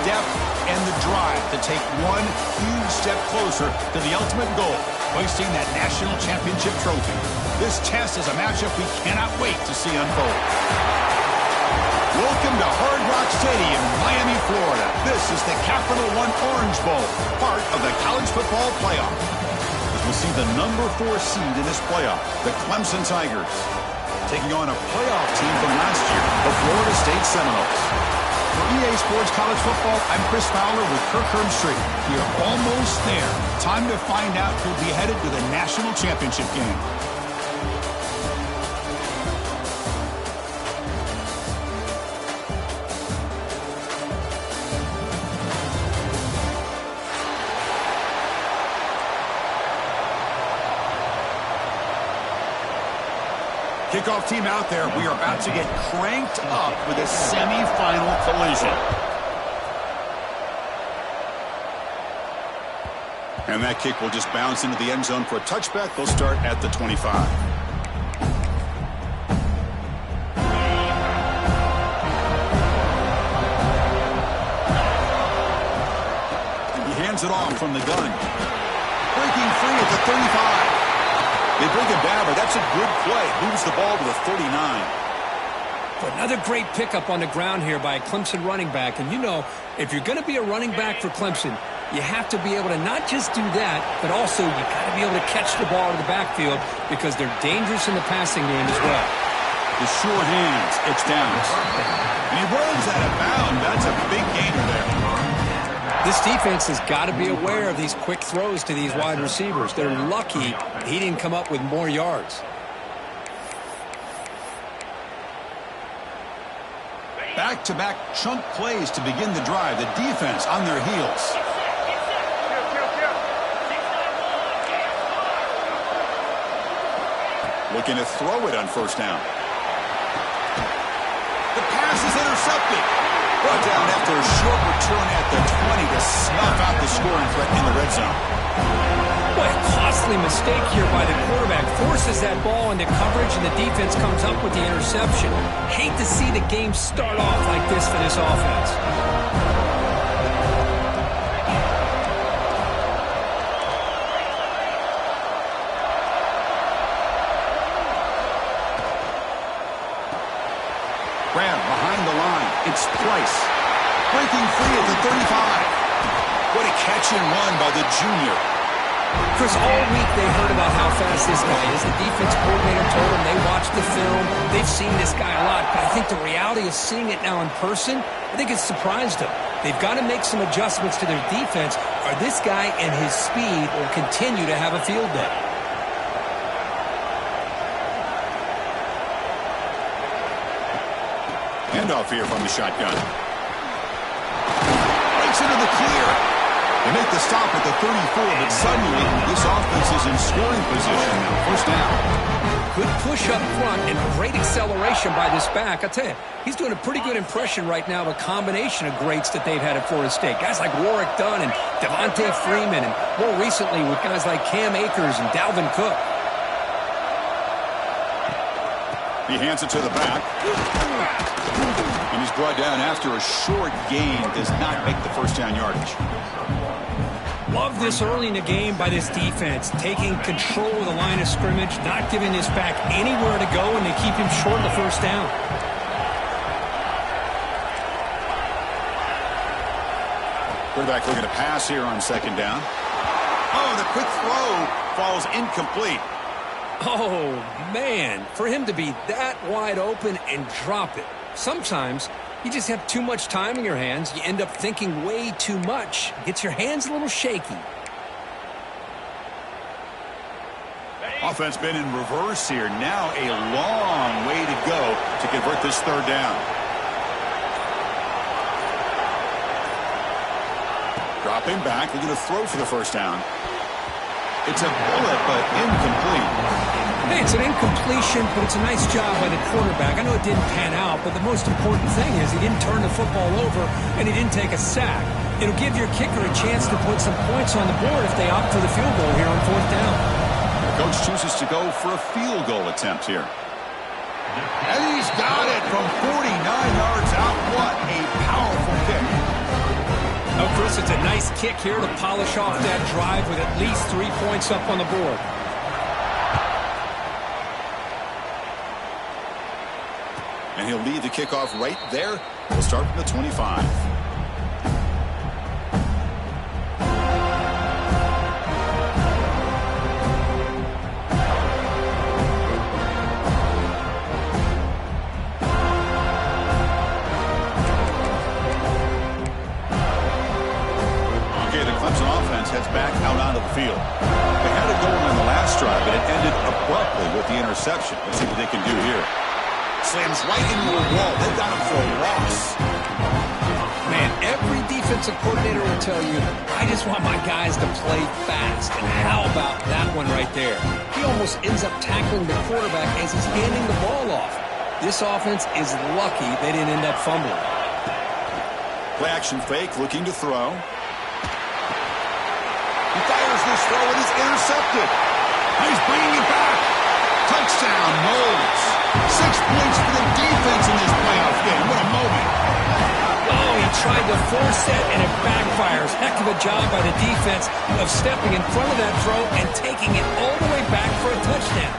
depth and the drive to take one huge step closer to the ultimate goal, hoisting that national championship trophy. This test is a matchup we cannot wait to see unfold. Welcome to Hard Rock Stadium, Miami, Florida. This is the Capital One Orange Bowl, part of the college football playoff. As we'll see the number 4 seed in this playoff, the Clemson Tigers, taking on a playoff team from last year, the Florida State Seminoles. For EA Sports College Football, I'm Chris Fowler with Kirk Herbstreit. We are almost there. Time to find out who'll be headed to the national championship game. Kickoff team out there. We are about to get cranked up with a semi-final collision. And that kick will just bounce into the end zone for a touchback. They'll start at the 25. And he hands it off from the gun. Breaking free at the 35. They bring him down, but that's a good play. Moves the ball to the 39. Another great pickup on the ground here by a Clemson running back. And you know, if you're going to be a running back for Clemson, you have to be able to not just do that, but also you got to be able to catch the ball in the backfield because they're dangerous in the passing game as well. The sure hands, it's down. And he rolls out of bounds. That's a big gainer there. This defense has got to be aware of these quick throws to these wide receivers. They're lucky he didn't come up with more yards. Back-to-back chunk plays to begin the drive. The defense on their heels. Looking to throw it on first down. The pass is intercepted. Brought down after a short return at the 20 to snuff out the scoring threat in the red zone. What a costly mistake here by the quarterback. Forces that ball into coverage, and the defense comes up with the interception. Hate to see the game start off like this for this offense. Grab behind the line. It's Price. Breaking free at the 35. What a catch and run by the junior. Chris, all week they heard about how fast this guy is. The defense coordinator told them they watched the film. They've seen this guy a lot. But I think the reality of seeing it now in person, I think it's surprised them. They've got to make some adjustments to their defense, or this guy and his speed will continue to have a field day. Handoff here from the shotgun. Breaks into the clear. They make the stop at the 34, but suddenly this offense is in scoring position now. First down. Good push up front and great acceleration by this back. I tell you, he's doing a pretty good impression right now of a combination of greats that they've had at Florida State. Guys like Warwick Dunn and Devontae Freeman, and more recently with guys like Cam Akers and Dalvin Cook. He hands it to the back. And he's brought down after a short gain. Does not make the first down yardage. Love this early in the game by this defense. Taking control of the line of scrimmage, not giving this back anywhere to go, and they keep him short of the first down. Quarterback looking to pass here on second down. Oh, the quick throw falls incomplete. Oh, man, for him to be that wide open and drop it. Sometimes you just have too much time in your hands. You end up thinking way too much. Gets your hands a little shaky. Offense been in reverse here. Now a long way to go to convert this third down. Dropping back, looking to throw for the first down. It's a bullet, but incomplete. Hey, it's an incompletion, but it's a nice job by the quarterback. I know it didn't pan out, but the most important thing is he didn't turn the football over and he didn't take a sack. It'll give your kicker a chance to put some points on the board if they opt for the field goal here on fourth down. The coach chooses to go for a field goal attempt here. And he's got it from 49 yards out. What a powerful kick. course, it's a nice kick here to polish off that drive with at least 3 points up on the board. And he'll lead the kickoff right there. We'll start from the 25. Heads back out onto the field. They had it going on the last drive, but it ended abruptly with the interception. Let's see what they can do here. Slams right into a wall. They've got him for a loss. Man, every defensive coordinator will tell you, I just want my guys to play fast. And how about that one right there? He almost ends up tackling the quarterback as he's handing the ball off. This offense is lucky they didn't end up fumbling. Play action fake, looking to throw. He fires this throw and is intercepted. He's bringing it back. Touchdown, Knowles. 6 points for the defense in this playoff game. What a moment. Oh, he tried to force it, and it backfires. Heck of a job by the defense of stepping in front of that throw and taking it all the way back for a touchdown.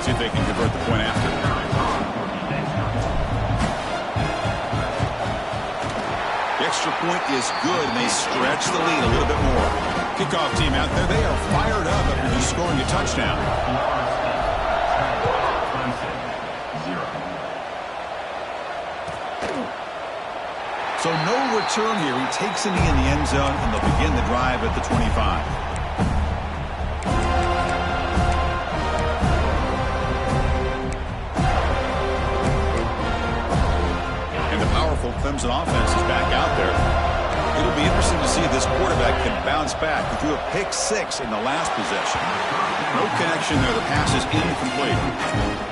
See if they can convert the point after. The extra point is good, and they stretch the lead a little bit more. Kickoff team out there, they are fired up after just scoring a touchdown. So no return here. He takes a knee in the end zone, and they'll begin the drive at the 25. Clemson offense is back out there. It'll be interesting to see if this quarterback can bounce back. He threw a pick 6 in the last possession. No connection there. The pass is incomplete.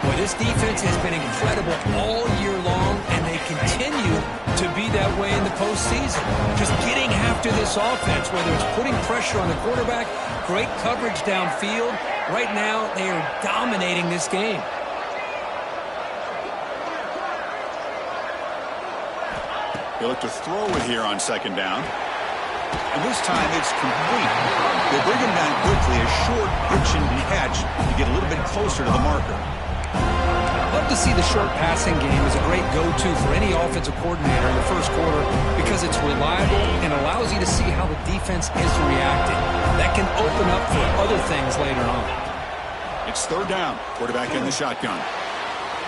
Well, this defense has been incredible all year long, and they continue to be that way in the postseason. Just getting after this offense, whether it's putting pressure on the quarterback, great coverage downfield. Right now, they are dominating this game. They look to throw it here on second down. And this time it's complete. They bring him down quickly, a short pitch and catch to get a little bit closer to the marker. Love to see the short passing game as a great go-to for any offensive coordinator in the first quarter because it's reliable and allows you to see how the defense is reacting. That can open up for other things later on. It's third down. Quarterback in the shotgun.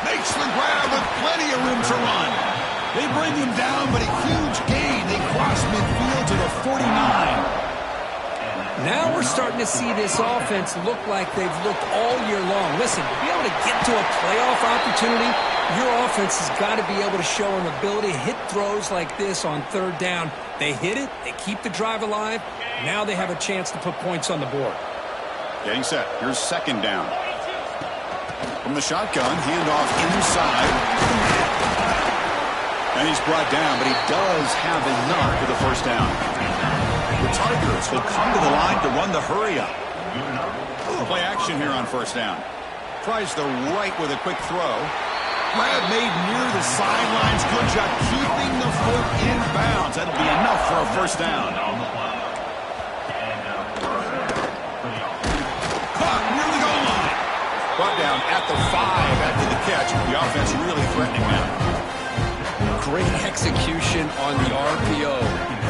Makes the grab with plenty of room to run. They bring him down, but a huge gain. They cross midfield to the 49. Now we're starting to see this offense look like they've looked all year long. Listen, to be able to get to a playoff opportunity, your offense has got to be able to show an ability to hit throws like this on third down. They hit it. They keep the drive alive. Now they have a chance to put points on the board. Getting set. Here's second down. From the shotgun, handoff inside. And he's brought down, but he does have enough for the first down. The Tigers will come to the line to run the hurry-up. Play action here on first down. Tries the right with a quick throw. Grab made near the sidelines. Good job keeping the foot in bounds. That'll be enough for a first down. Caught near the goal line. Brought down at the 5 after the catch. The offense really threatening now. Great execution on the RPO.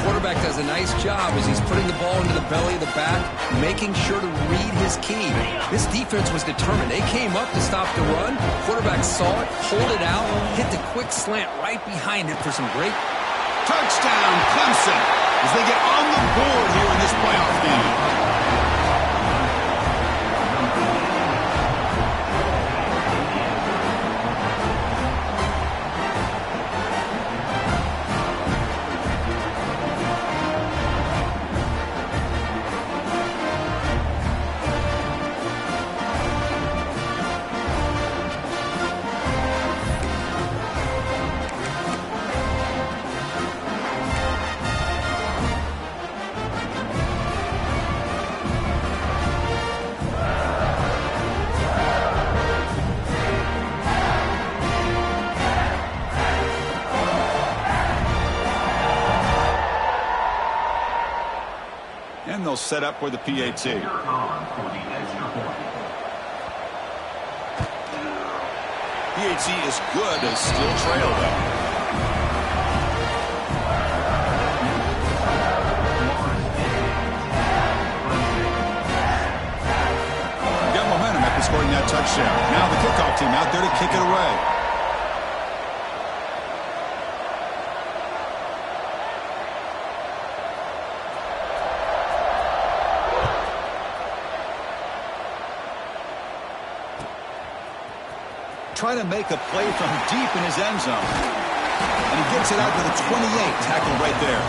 Quarterback does a nice job as he's putting the ball into the belly of the back, making sure to read his key. This defense was determined. They came up to stop the run. Quarterback saw it, pulled it out, hit the quick slant right behind it for some great. Touchdown, Clemson, as they get on the board here in this playoff game. will set up for the PAT. PAT is good to still trail, though. Got momentum after scoring that touchdown. Now the kickoff team out there to kick it away. Try to make a play from deep in his end zone. And he gets it out to the 28, tackled right there.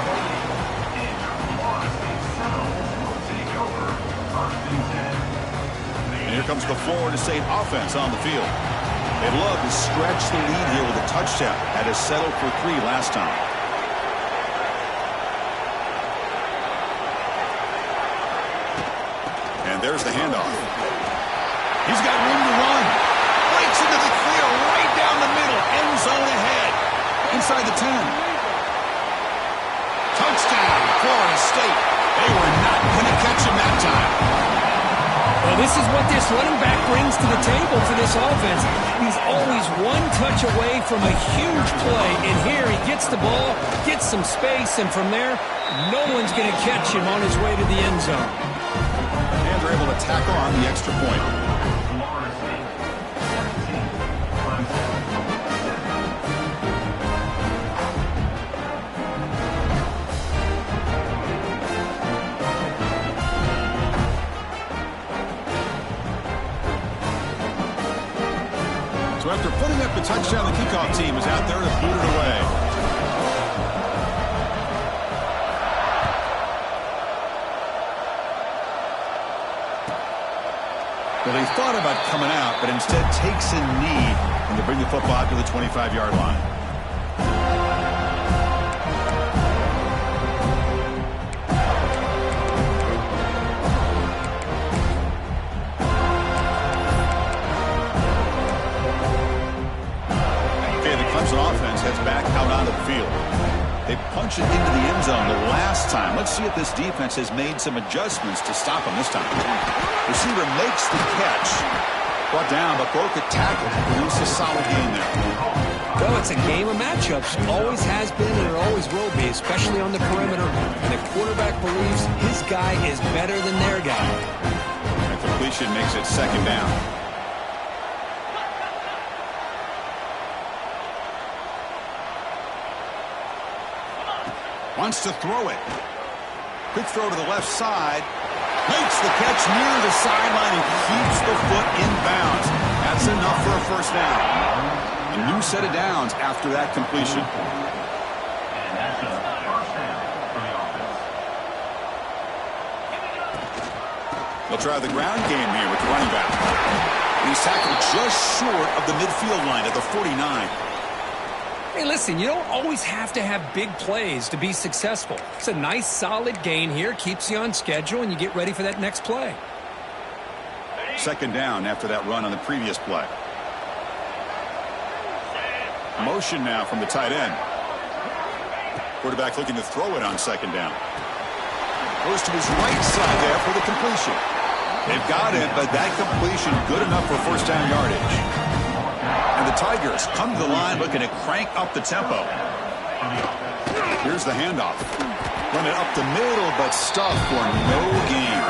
And here comes the Florida State offense on the field. They'd love to stretch the lead here with a touchdown. Had to settle for 3 last time. And there's the handoff. He's got room to run. Breaks into the clear right down the middle. End zone ahead. Inside the 10. Touchdown, Florida State. They were not going to catch him that time. Well, this is what this running back brings to the table for this offense. He's always one touch away from a huge play. And here he gets the ball, gets some space, and from there, no one's going to catch him on his way to the end zone. And they're able to tackle on the extra point. So after putting up the touchdown, the kickoff team is out there to boot it away. Well, they thought about coming out, but instead takes a knee and they bring the football out to the 25-yard line. Offense heads back out onto the field. They punch it into the end zone the last time. Let's see if this defense has made some adjustments to stop him this time. Receiver makes the catch. Brought down, but broke a tackle to produce a solid gain there. Well, it's a game of matchups. Always has been and it always will be, especially on the perimeter. And the quarterback believes his guy is better than their guy. And completion makes it second down. Wants to throw it. Quick throw to the left side. Makes the catch near the sideline and keeps the foot in bounds. That's enough for a first down. A new set of downs after that completion. They'll try the ground game here with the running back. And he's tackled just short of the midfield line at the 49. Hey, listen, you don't always have to have big plays to be successful. It's a nice, solid gain here, keeps you on schedule, and you get ready for that next play. Second down after that run on the previous play. Motion now from the tight end. Quarterback looking to throw it on second down. Goes to his right side there for the completion. They've got it, but that completion good enough for first down yardage. And the Tigers come to the line looking to crank up the tempo. Here's the handoff. Run it up the middle, but stuffed for no gain.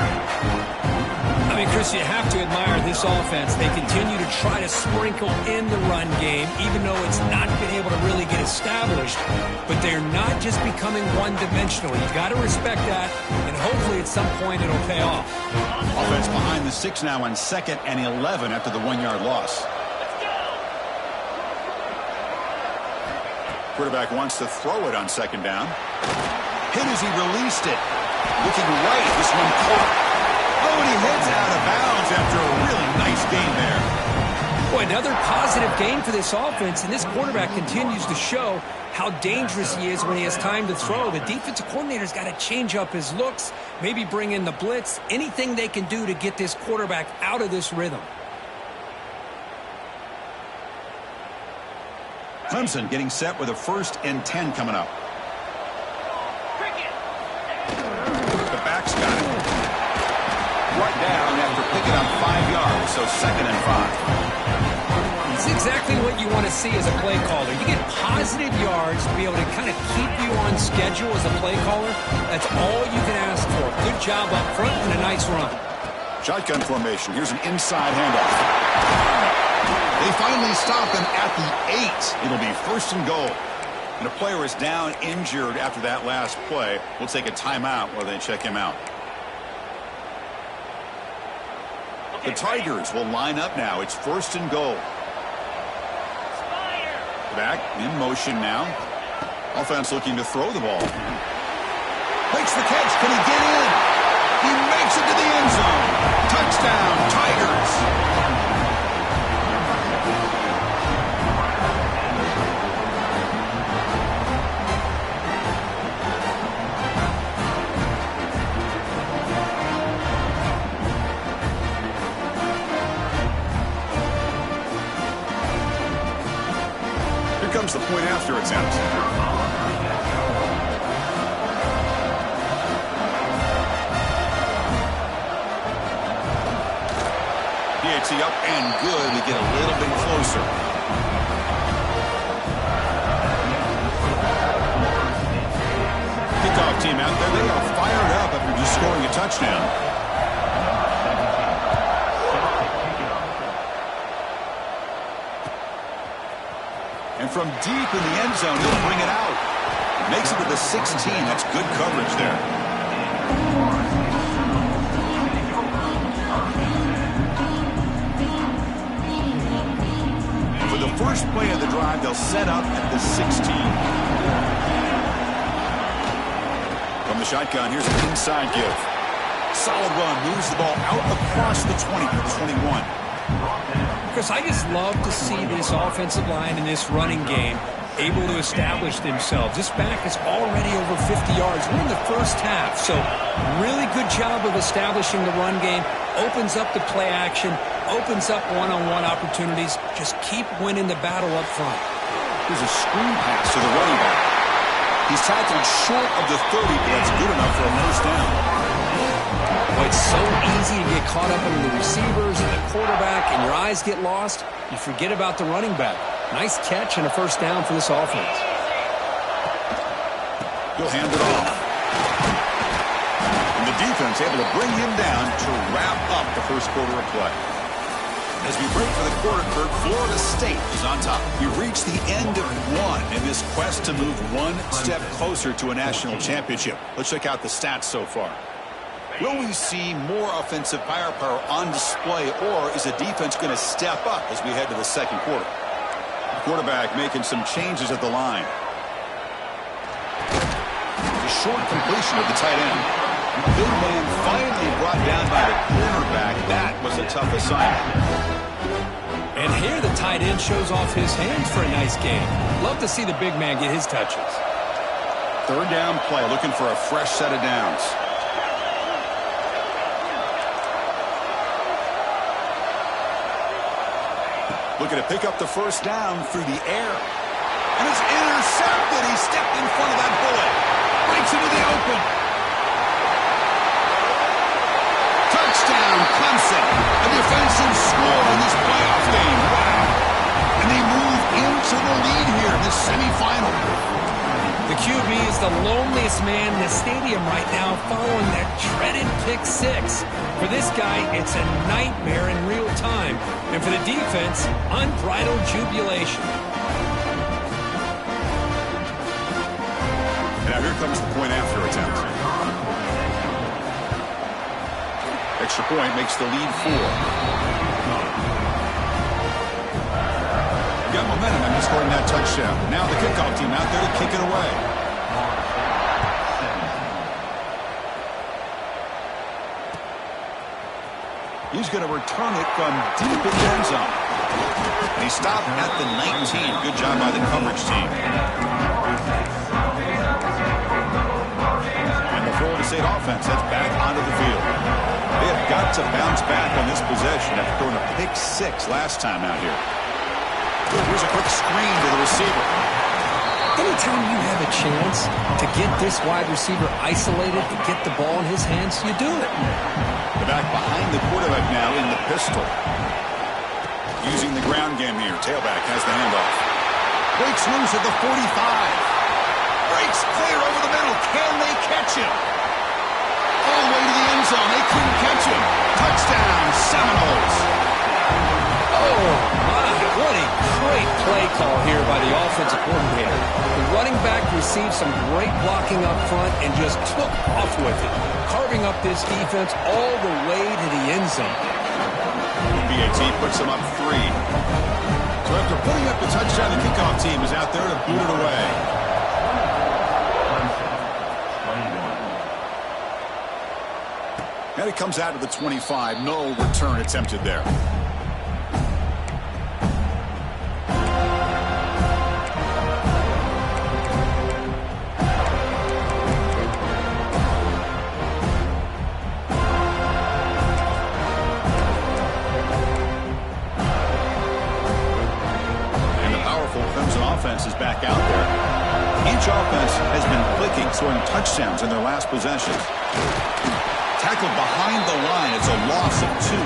I mean, Chris, you have to admire this offense. They continue to try to sprinkle in the run game, even though it's not been able to really get established. But they're not just becoming one-dimensional. You got to respect that, and hopefully at some point it'll pay off. Offense behind the 6 now on 2nd and 11 after the 1-yard loss. Quarterback wants to throw it on second down. Hit as he released it. Looking right, this one caught. Oh, and he heads out of bounds after a really nice gain there. Boy, another positive gain for this offense, and this quarterback continues to show how dangerous he is when he has time to throw. The defensive coordinator's got to change up his looks, maybe bring in the blitz, anything they can do to get this quarterback out of this rhythm. Clemson getting set with a 1st and 10 coming up. The back's got it. so 2nd and 5. It's exactly what you want to see as a play caller. You get positive yards to be able to kind of keep you on schedule as a play caller. That's all you can ask for. Good job up front and a nice run. Shotgun formation. Here's an inside handoff. They finally stop him at the 8. It'll be 1st and goal. And a player is down injured after that last play. We'll take a timeout while they check him out. The Tigers will line up now. It's 1st and goal. Back in motion now. Offense looking to throw the ball. Makes the catch. Can he get in? He makes it to the end zone. Touchdown, Tigers. Comes the point after attempt. PAT up and good. We get a little bit closer. Kickoff team out there. They are fired up after just scoring a touchdown. And from deep in the end zone, he'll bring it out. Makes it to the 16. That's good coverage there. And for the first play of the drive, they'll set up at the 16. From the shotgun, here's an inside give. Solid run. Moves the ball out across the 20 to the 21. Chris, I just love to see this offensive line in this running game able to establish themselves. This back is already over 50 yards. We're in the first half, so really good job of establishing the run game. Opens up the play action, opens up one-on-one opportunities. Just keep winning the battle up front. Here's a screen pass to the running back. He's tackled short of the 30, but that's good enough for a first down. Well, it's so easy to get caught up in the receivers and the quarterback, and your eyes get lost. You forget about the running back. Nice catch and a first down for this offense. He'll hand it off. And the defense able to bring him down to wrap up the first quarter of play. As we break for the quarter, Kurt, Florida State is on top. We reach the end of one in this quest to move one step closer to a national championship. Let's check out the stats so far. Will we see more offensive firepower on display, or is the defense going to step up as we head to the second quarter? The quarterback making some changes at the line. The short completion of the tight end. Big man finally brought down by the cornerback. That was a tough assignment. And here the tight end shows off his hands for a nice game. Love to see the big man get his touches. Third down play, looking for a fresh set of downs. Looking to pick up the first down through the air. And it's intercepted. He stepped in front of that bullet. Breaks into the open. Touchdown, Clemson. A defensive score in this playoff game. Wow. And they move into the lead here in this semifinal. The QB is the loneliest man in the stadium right now following that dreaded pick six. For this guy, it's a nightmare in real time. And for the defense, unbridled jubilation. And now here comes the point after attempt. Extra point makes the lead 4. Got momentum after scoring that touchdown. Now the kickoff team out there to kick it away. He's going to return it from deep in the end zone. And he stopped at the 19. Good job by the coverage team. And the Florida State offense heads back onto the field. They have got to bounce back on this possession after throwing a pick six last time out here. Here's a quick screen to the receiver. Any anytime you have a chance to get this wide receiver isolated, to get the ball in his hands, you do it. The back behind the quarterback now in the pistol. Using the ground game here. Tailback has the handoff. Breaks loose at the 45. Breaks clear over the middle. Can they catch him? All the way to the end zone. They couldn't catch him. Touchdown, Seminoles. Oh, my. What a great play call here by the offensive coordinator. The running back received some great blocking up front and just took off with it, carving up this defense all the way to the end zone. BAT puts them up 3. So after putting up the touchdown, the kickoff team is out there to boot it away. And it comes out to the 25. No return attempted there. Is back out there. Each offense has been clicking, scoring touchdowns in their last possession. Tackled behind the line. It's a loss of 2.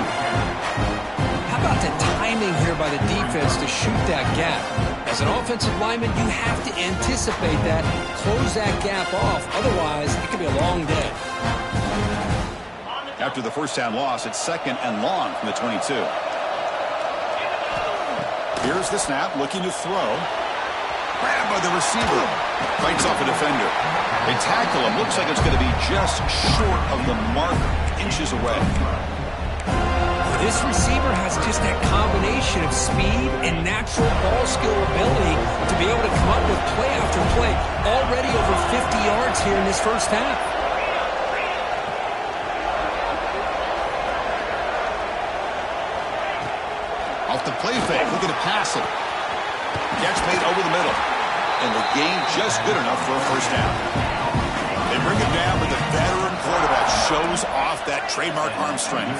How about the timing here by the defense to shoot that gap? As an offensive lineman, you have to anticipate that, close that gap off. Otherwise, it could be a long day. After the first down loss, it's 2nd and long from the 22. Here's the snap, looking to throw. Grabbed by the receiver. Fights off a defender. They tackle him. Looks like it's going to be just short of the marker. Inches away. This receiver has just that combination of speed and natural ball skill ability to be able to come up with play after play. Already over 50 yards here in this first half. Off the play fake. Looking to pass it. Catch made over the middle. And the gain just good enough for a first down. They bring it down, but the veteran quarterback shows off that trademark arm strength.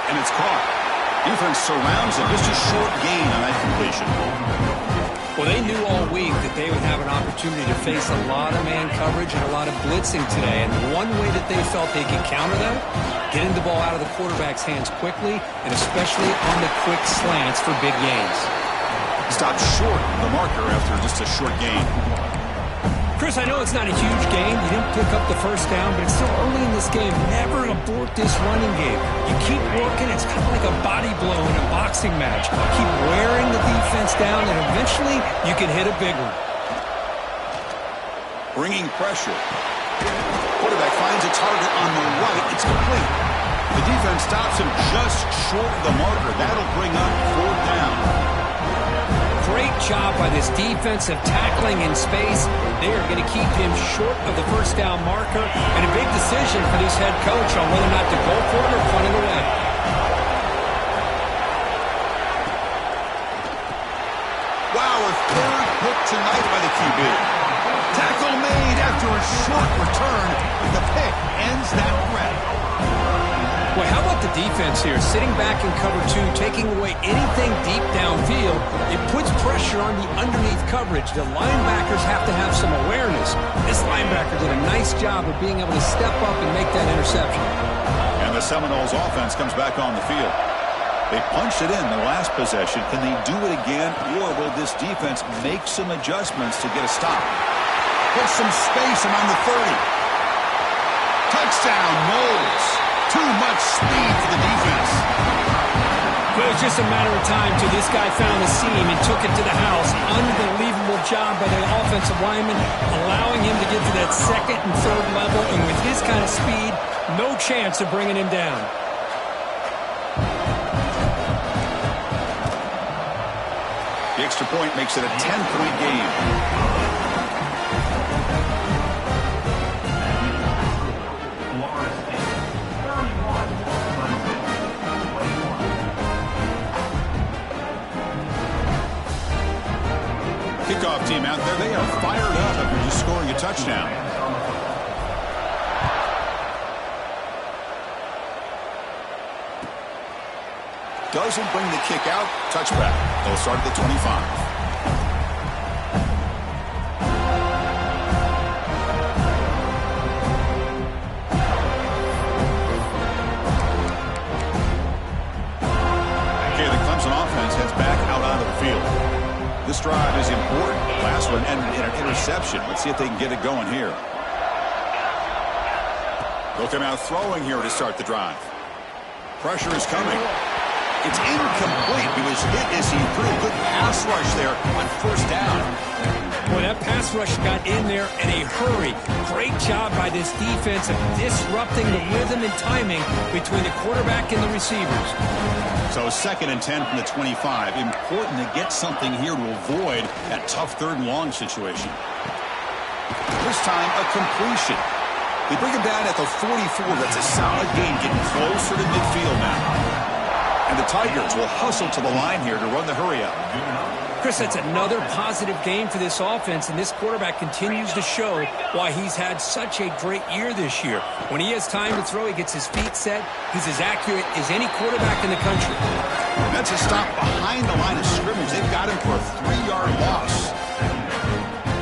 And it's caught. Defense surrounds him. Just a short gain on that completion. Well, they knew all week that they would have an opportunity to face a lot of man coverage and a lot of blitzing today. And one way that they felt they could counter that, getting the ball out of the quarterback's hands quickly, and especially on the quick slants for big gains. Stopped short of the marker after just a short gain. Chris, I know it's not a huge game. You didn't pick up the first down, but it's still early in this game. Never abort this running game. You keep working. It's kind of like a body blow in a boxing match. Keep wearing the defense down, and eventually you can hit a big one. Bringing pressure. Quarterback finds a target on the right. It's complete. The defense stops him just short of the marker. That'll bring up 4th down. Great job by this defensive tackling in space. They are going to keep him short of the first down marker. And a big decision for this head coach on whether or not to go for it or punt it away. Wow, a 3rd pick tonight by the QB. Tackle made after a short return. The pick ends that threat. Well, how about the defense here? Sitting back in cover 2, taking away anything deep downfield. It puts pressure on the underneath coverage. The linebackers have to have some awareness. This linebacker did a nice job of being able to step up and make that interception. And the Seminoles offense comes back on the field. They punched it in the last possession. Can they do it again, or will this defense make some adjustments to get a stop? Put some space around the 30. Touchdown, Noles. Too much speed for the defense. Well, it was just a matter of time till this guy found the seam and took it to the house. Unbelievable job by the offensive lineman, allowing him to get to that 2nd and 3rd level. And with his kind of speed, no chance of bringing him down. The extra point makes it a 10-point game. Kickoff team out there, they are fired up after just scoring a touchdown. Doesn't bring the kick out. Touchback. They'll start at the 25. This drive is important. Last one ended in an interception. Let's see if they can get it going here. They'll come out throwing here to start the drive. Pressure is coming. It's incomplete. He was hit as he threw. Good pass rush there on first down. Boy, that pass rush got in there in a hurry. Great job by this defense of disrupting the rhythm and timing between the quarterback and the receivers. So 2nd and 10 from the 25. Important to get something here to avoid that tough 3rd and long situation. This time, a completion. They bring him down at the 44. That's a solid gain, getting closer to midfield now. And the Tigers will hustle to the line here to run the hurry-up. Chris, that's another positive game for this offense, and this quarterback continues to show why he's had such a great year this year. When he has time to throw, he gets his feet set. He's as accurate as any quarterback in the country. That's a stop behind the line of scrimmage. They've got him for a 3-yard loss.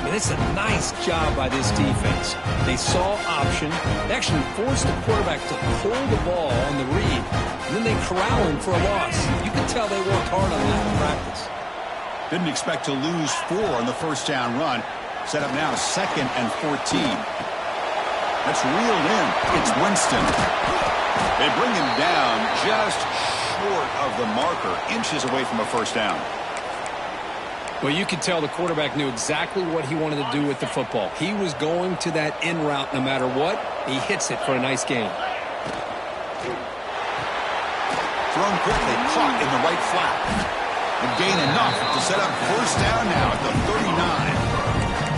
And it's a nice job by this defense. They saw option. They actually forced the quarterback to hold the ball on the read, and then they corral him for a loss. You can tell they worked hard on that in practice. Didn't expect to lose 4 on the first down run. Set up now 2nd and 14. That's reeled in. It's Winston. They bring him down just short of the marker, inches away from a first down. Well, you could tell the quarterback knew exactly what he wanted to do with the football. He was going to that in route no matter what. He hits it for a nice gain. Thrown quickly, caught in the right flat. And gain enough to set up first down now at the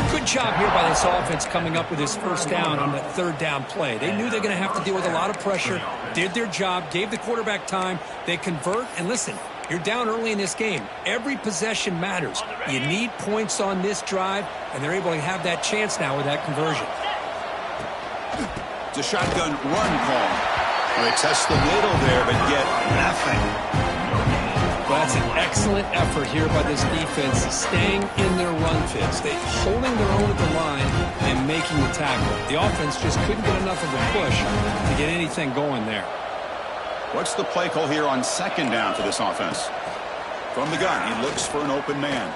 39. Good job here by this offense coming up with his first down on that 3rd down play. They knew they're going to have to deal with a lot of pressure, did their job, gave the quarterback time. They convert, and listen, you're down early in this game. Every possession matters. You need points on this drive, and they're able to have that chance now with that conversion. It's a shotgun run call. They test the middle there, but get nothing. Well, that's an excellent effort here by this defense, staying in their run fits. They holding their own at the line and making the tackle. The offense just couldn't get enough of a push to get anything going there. What's the play call here on 2nd down for this offense? From the gun, he looks for an open man.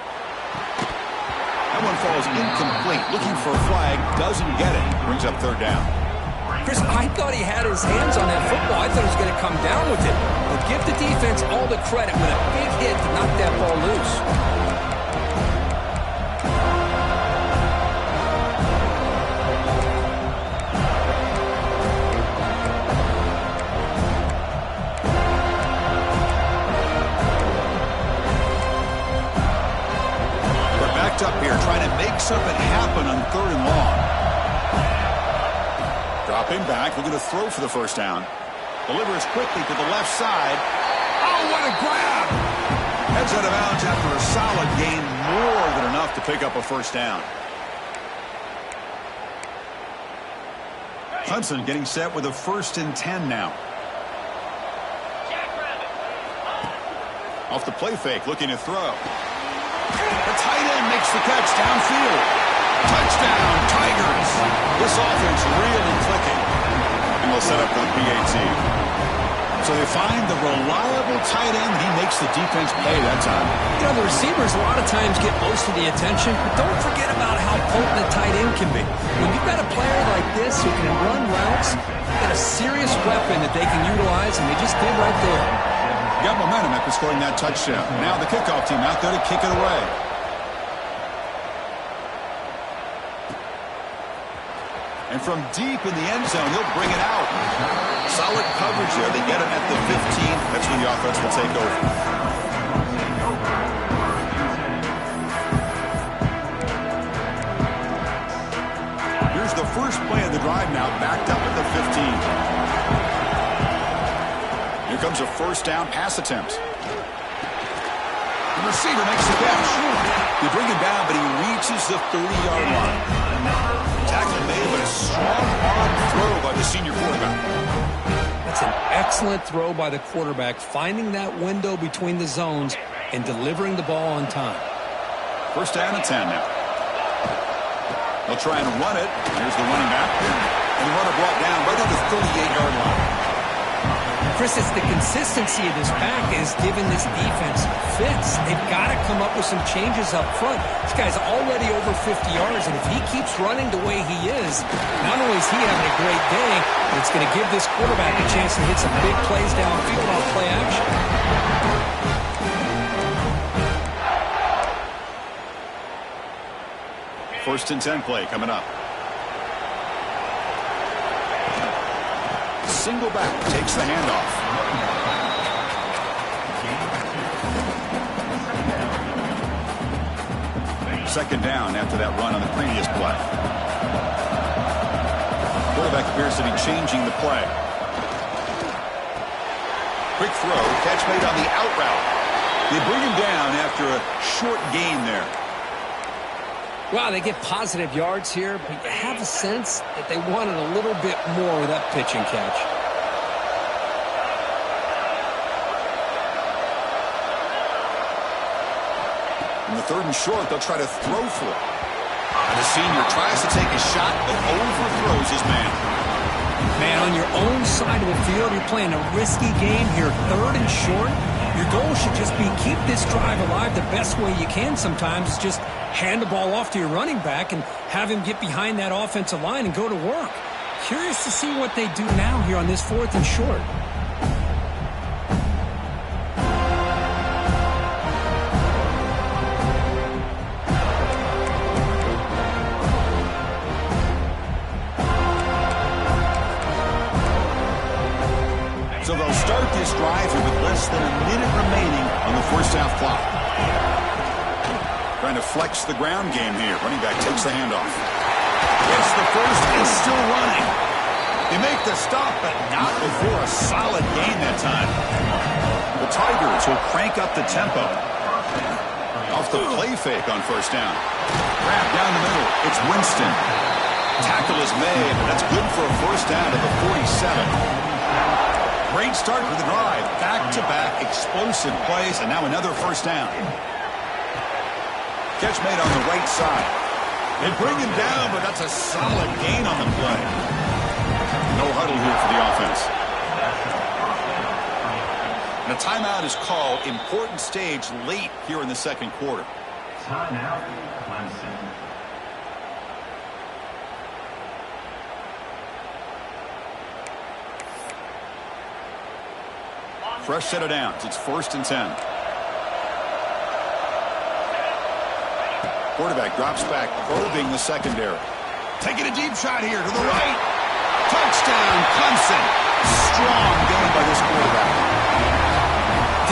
That one falls incomplete. Looking for a flag, doesn't get it. Brings up 3rd down. Chris, I thought he had his hands on that football. I thought he was going to come down with it. But give the defense all the credit with a big hit to knock that ball loose. We're backed up here trying to make something happen on 3rd and long. Drop him back, looking to throw for the first down. Delivers quickly to the left side. Oh, what a grab! Heads out of bounds after a solid gain, more than enough to pick up a first down. Clemson getting set with a 1st and 10 now. Off the play fake, looking to throw. The tight end makes the catch downfield. Touchdown, Tigers. This offense really clicking. And they'll set up for the PAT. So they find the reliable tight end, and he makes the defense pay that time. You know, the receivers a lot of times get most of the attention, but don't forget about how potent a tight end can be. When you've got a player like this who can run routes, you've got a serious weapon that they can utilize, and they just did right there. Got momentum after scoring that touchdown. Now the kickoff team out there to kick it away. And from deep in the end zone, he'll bring it out. Solid coverage there. They get him at the 15. That's when the offense will take over. Here's the first play of the drive now, backed up at the 15. Here comes a first down pass attempt. The receiver makes the catch. They bring him down, but he reaches the 30-yard line. Tackle made, but a strong arm throw by the senior quarterback. That's an excellent throw by the quarterback, finding that window between the zones and delivering the ball on time. First down and 10 now. They'll try and run it. Here's the running back. And the runner brought down right at the 38-yard line. Chris, it's the consistency of this pack is giving this defense fits. They've got to come up with some changes up front. This guy's already over 50 yards, and if he keeps running the way he is, not only is he having a great day, but it's going to give this quarterback a chance to hit some big plays downfield on play action. First and 10 play coming up. Single back takes the handoff. Second down after that run on the previous play. Quarterback appears to be changing the play. Quick throw, catch made on the out route. They bring him down after a short gain there. Wow, they get positive yards here, but you have a sense that they wanted a little bit more with that pitch and catch. In the third and short, they'll try to throw for it. And the senior tries to take a shot, but overthrows his man. Man, on your own side of the field, you're playing a risky game here, third and short. Your goal should just be keep this drive alive the best way you can sometimes. Just hand the ball off to your running back and have him get behind that offensive line and go to work. Curious to see what they do now here on this fourth and short. So they'll start this drive here with less than a minute remaining on the first half clock. Trying to flex the ground game here. Running back takes the handoff. Gets the first and still running. They make the stop, but not before a solid gain that time. The Tigers will crank up the tempo. Off the play fake on first down. Grab down the middle. It's Winston. Tackle is made, but that's good for a first down at the 47. Great start for the drive. Back-to-back explosive plays, and now another first down. Catch made on the right side. They bring him down, but that's a solid gain on the play. No huddle here for the offense. And a timeout is called. Important stage late here in the second quarter. Timeout, Clemson. Fresh set of downs. It's first and 10. Quarterback drops back, probing the secondary. Taking a deep shot here to the right. Touchdown, Clemson. Strong game by this quarterback.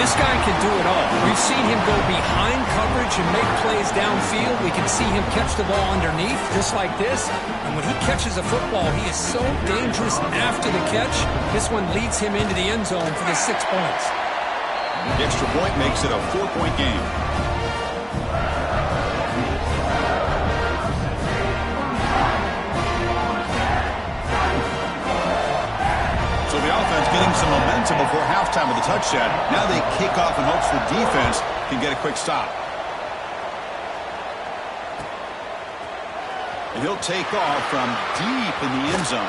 This guy can do it all. We've seen him go behind coverage and make plays downfield. We can see him catch the ball underneath just like this. And when he catches a football, he is so dangerous after the catch. This one leads him into the end zone for the 6 points. The extra point makes it a 4-point game. So the offense getting some momentum before halftime with the touchdown. Now they kick off in hopes the defense can get a quick stop. And he'll take off from deep in the end zone.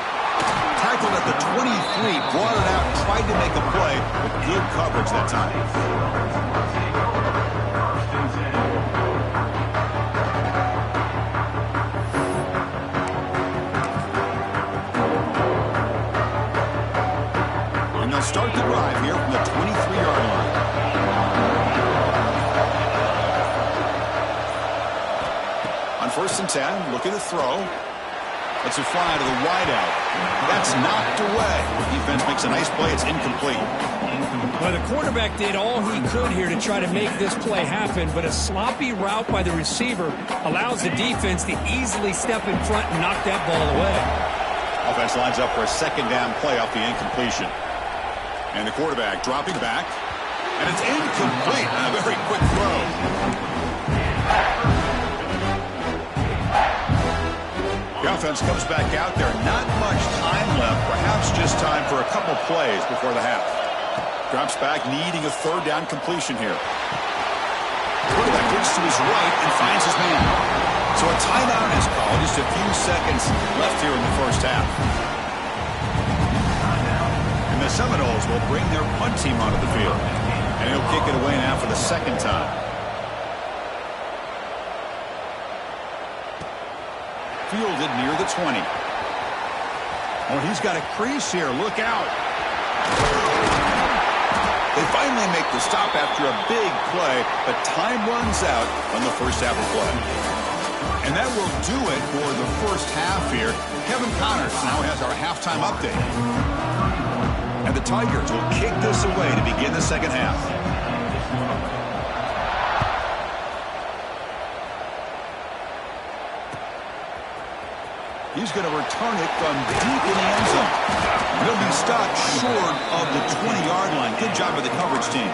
Tackled at the 23, brought it out, tried to make a play, but good coverage that time. And they'll start the drive here from the 23-yard line. On first and 10, look at the throw. Let's it fly to the wideout. That's knocked away. The defense makes a nice play. It's incomplete. Well, the quarterback did all he could here to try to make this play happen, but a sloppy route by the receiver allows the defense to easily step in front and knock that ball away. Offense lines up for a second down play off the incompletion. And the quarterback dropping back. And it's incomplete. A very quick throw. The offense comes back out there. Not much time left. Perhaps just time for a couple plays before the half. Drops back, needing a third down completion here. Quarterback looks to his right and finds his man. So a timeout is called. Just a few seconds left here in the first half. And And the Seminoles will bring their punt team onto the field. And he'll kick it away now for the second time. Fielded near the 20. Oh, he's got a crease here. Look out. They finally make the stop after a big play, but time runs out on the first half of play. And that will do it for the first half here. Kevin Connors now has our halftime update. And the Tigers will kick this away to begin the second half. He's going to return it from deep in the end zone. He'll be stopped short of the 20-yard line. Good job by the coverage team.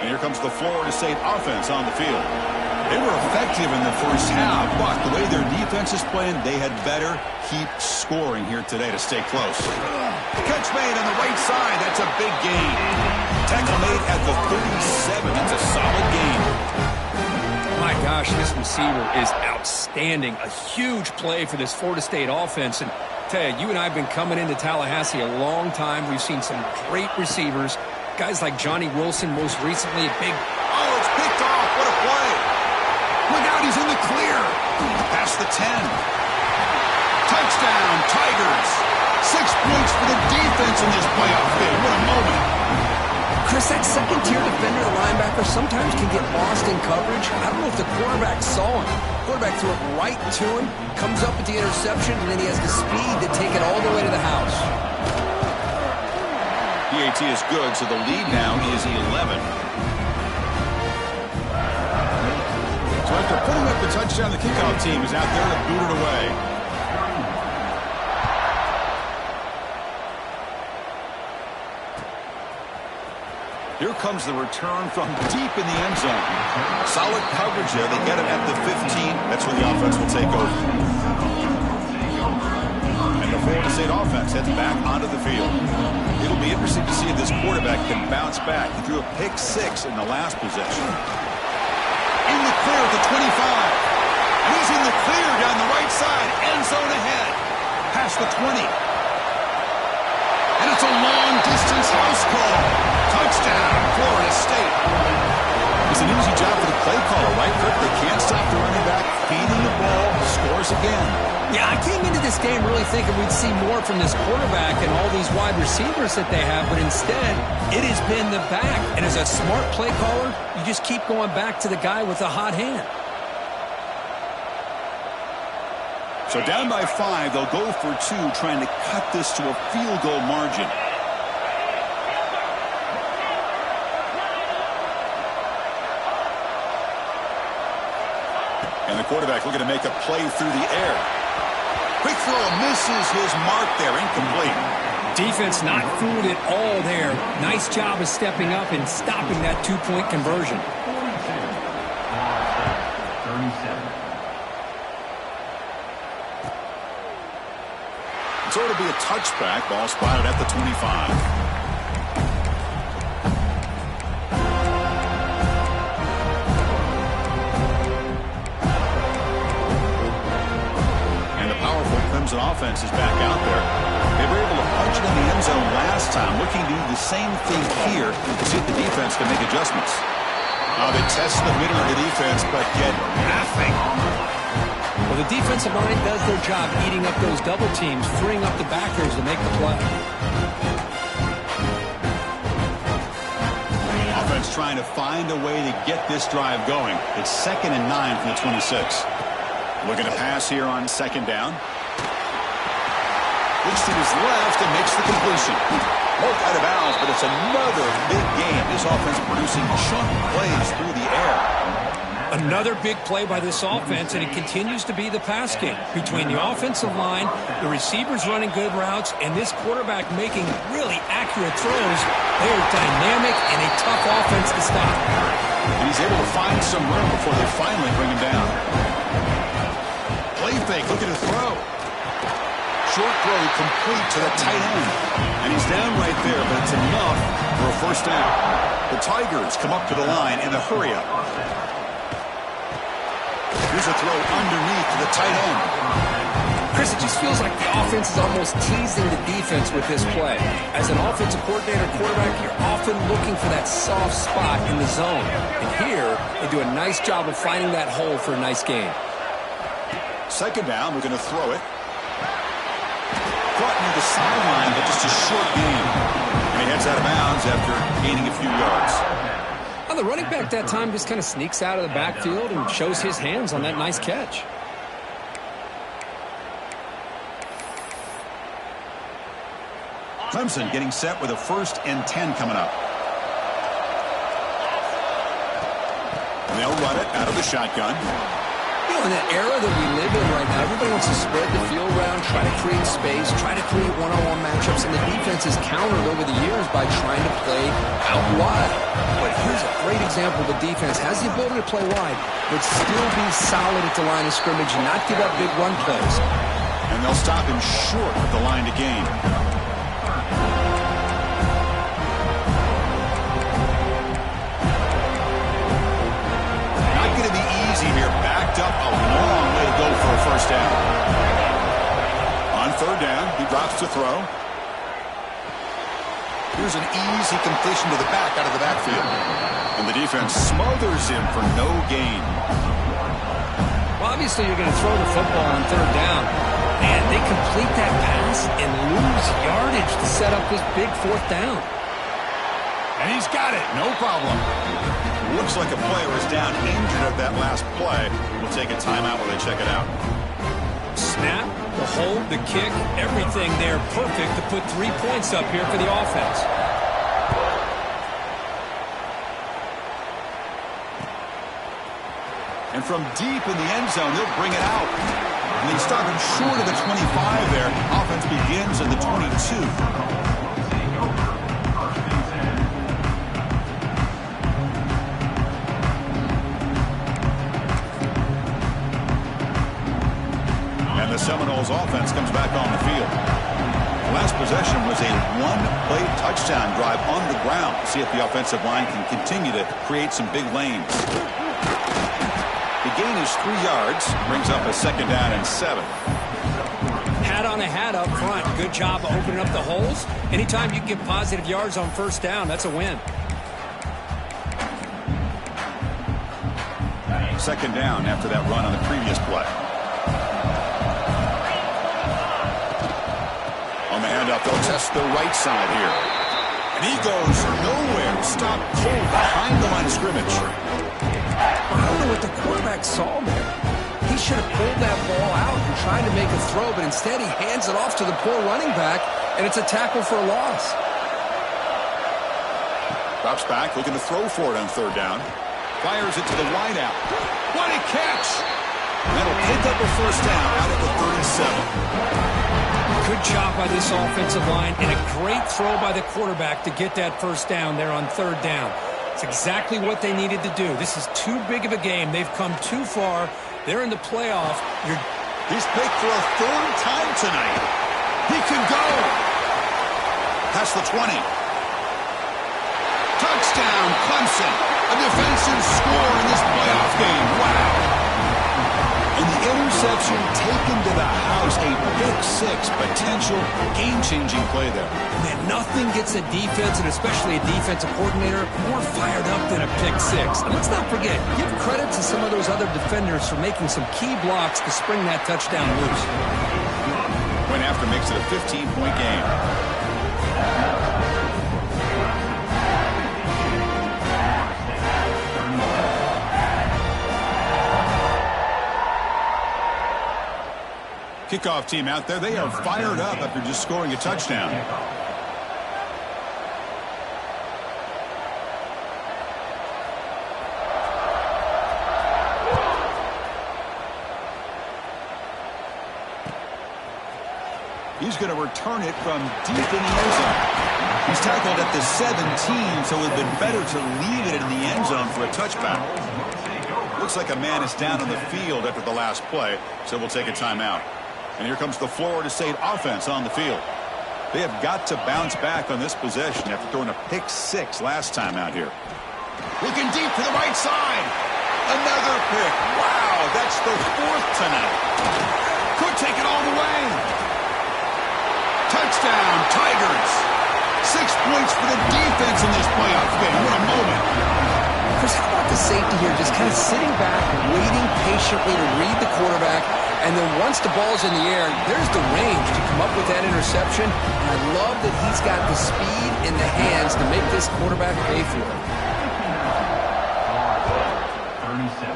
And here comes the Florida State offense on the field. They were effective in the first half, but the way their defense is playing, they had better keep scoring here today to stay close. Catch made on the right side. That's a big gain. Tackle made at the 37. That's a solid gain. My gosh, this receiver is outstanding. A huge play for this Florida State offense. And tell you and I have been coming into Tallahassee a long time. We've seen some great receivers. Guys like Johnny Wilson, most recently a big... Oh, it's picked off. What a play. Look out, he's in the clear. Past the 10. Touchdown, Tigers. 6 points for the defense in this playoff game. What a moment. Chris, that second-tier defender, the linebacker, sometimes can get lost in coverage. I don't know if the quarterback saw him. Quarterback threw it right to him, comes up with the interception, and then he has the speed to take it all the way to the house. PAT is good, so the lead now is 11. So after putting up the touchdown, the kickoff team is out there to boot it away. Here comes the return from deep in the end zone. Solid coverage there. They get it at the 15. That's where the offense will take over. And the Florida State offense heads back onto the field. It'll be interesting to see if this quarterback can bounce back. He threw a pick 6 in the last possession. In the clear at the 25. And he's in the clear down the right side. End zone ahead. Past the 20. And it's a long-distance house call. Touchdown, Florida State. It's an easy job for the play caller, right, Kirk? They can't stop the running back, feeding the ball, scores again. Yeah, I came into this game really thinking we'd see more from this quarterback and all these wide receivers that they have, but instead, it has been the back. And as a smart play caller, you just keep going back to the guy with the hot hand. So down by 5, they'll go for 2, trying to cut this to a field goal margin. And the quarterback looking to make a play through the air. Quick throw, misses his mark there, incomplete. Defense not fooled at all there. Nice job of stepping up and stopping that 2-point conversion. 37. So it'll be a touchback. Ball spotted at the 25. And the powerful Clemson offense is back out there. They were able to punch it in the end zone last time. Looking to do the same thing here to see if the defense can make adjustments. They test the middle of the defense, but get nothing. Well, the defensive line does their job eating up those double teams, freeing up the backers to make the play. Offense trying to find a way to get this drive going. It's 2nd and 9 from the 26. Looking to pass here on 2nd down. Looks to his left and makes the completion. Both out of bounds, but it's another big game. This offense producing chunk plays through the air. Another big play by this offense, and it continues to be the pass game. Between the offensive line, the receivers running good routes, and this quarterback making really accurate throws, they are dynamic and a tough offense to stop. And he's able to find some room before they finally bring him down. Play fake, looking to throw. Short throw complete to the tight end. And he's down right there, but it's enough for a first down. The Tigers come up to the line in the hurry-up. Here's a throw underneath to the tight end. Chris, it just feels like the offense is almost teasing the defense with this play. As an offensive coordinator, quarterback, you're often looking for that soft spot in the zone. And here, they do a nice job of finding that hole for a nice gain. Second down, we're going to throw it. Caught near the sideline, but just a short gain. And he heads out of bounds after gaining a few yards. Well, the running back that time just kind of sneaks out of the backfield and shows his hands on that nice catch. Clemson getting set with a 1st and 10 coming up. And they'll run it out of the shotgun. You know, in that era that we live in right now, everybody wants to spread the field around, try to create space, try to create one-on-one matchups, and the defense has countered over the years by trying to play out wide. But here's a great example. The defense has the ability to play wide, but still be solid at the line of scrimmage and not give up big run plays. And they'll stop him short of the line to gain. Not going to be easy here. Backed up a long way to go for a 1st down. On 3rd down, he drops to throw. Here's an easy completion to the back out of the backfield. And the defense smothers him for no gain. Well, obviously you're going to throw the football on 3rd down. And they complete that pass and lose yardage to set up this big 4th down. And he's got it. No problem. Looks like a player is down injured at that last play. We'll take a timeout while they check it out. Snap, the hold, the kick, everything there perfect to put 3 points up here for the offense. And from deep in the end zone, they'll bring it out. And they stop him short of the 25 there. Offense begins at the 22. The Seminoles offense comes back on the field. The last possession was a 1-play touchdown drive on the ground. See if the offensive line can continue to create some big lanes. The gain is 3 yards, brings up a 2nd down and 7. Hat on a hat up front. Good job of opening up the holes. Anytime you can get positive yards on 1st down, that's a win. 2nd down after that run on the previous play. They'll test the right side here. And he goes nowhere. Stop cold behind the line of scrimmage. I don't know what the quarterback saw there. He should have pulled that ball out and tried to make a throw, but instead he hands it off to the poor running back, and it's a tackle for a loss. Drops back, looking to throw for it on 3rd down. Fires it to the wideout. What a catch! And that'll pick up a 1st down out of the 37. Good job by this offensive line and a great throw by the quarterback to get that 1st down there on 3rd down. It's exactly what they needed to do. This is too big of a game. They've come too far. They're in the playoff. He's picked for a 3rd time tonight. He can go. Past the 20. Touchdown, Clemson. A defensive score in this playoff game. Wow. And the interception taken to the house, a pick-6, potential game-changing play there. Man, nothing gets a defense, and especially a defensive coordinator, more fired up than a pick-6. And let's not forget, give credit to some of those other defenders for making some key blocks to spring that touchdown loose. Went after makes it a 15-point game. Kickoff team out there. They are fired up after just scoring a touchdown. He's going to return it from deep in the end zone. He's tackled at the 17, so it would have been better to leave it in the end zone for a touchback. Looks like a man is down on the field after the last play, so we'll take a timeout. And here comes the Florida State offense on the field. They have got to bounce back on this possession after throwing a pick-6 last time out here. Looking deep to the right side. Another pick. Wow, that's the 4th tonight. Could take it all the way. Touchdown, Tigers. 6 points for the defense in this playoff game. What a moment. Chris, how about the safety here? Just kind of sitting back, waiting patiently to read the quarterback. And then once the ball's in the air, there's the range to come up with that interception. And I love that he's got the speed in the hands to make this quarterback pay for it. 37.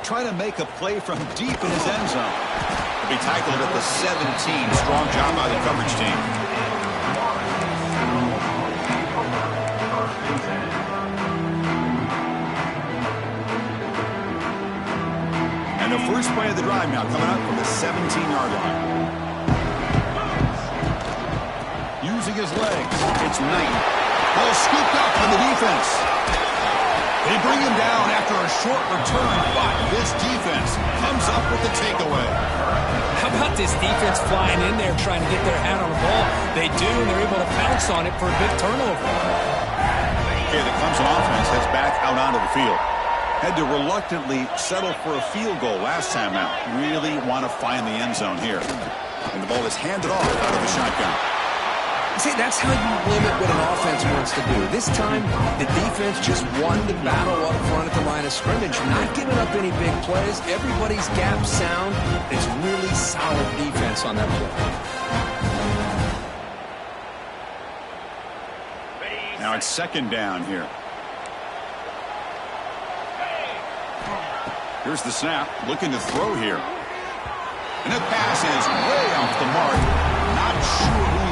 Trying to make a play from deep in his end zone. He'll be tackled at the 17. Strong job by the coverage team. And the first play of the drive now coming up from the 17-yard line. Using his legs, it's Knight. Ball scooped up for the defense. They bring him down after a short return, but this defense comes up with the takeaway. How about this defense flying in there trying to get their hat on the ball? They do, and they're able to pounce on it for a big turnover. Okay, the Clemson offense heads back out onto the field. Had to reluctantly settle for a field goal last time out. Really want to find the end zone here. And the ball is handed off out of the shotgun. See, that's how you limit what an offense wants to do. This time, the defense just won the battle up front at the line of scrimmage, not giving up any big plays. Everybody's gap sound. It's really solid defense on that play. Now it's second down here. Here's the snap, looking to throw here. And the pass is way off the mark. Not sure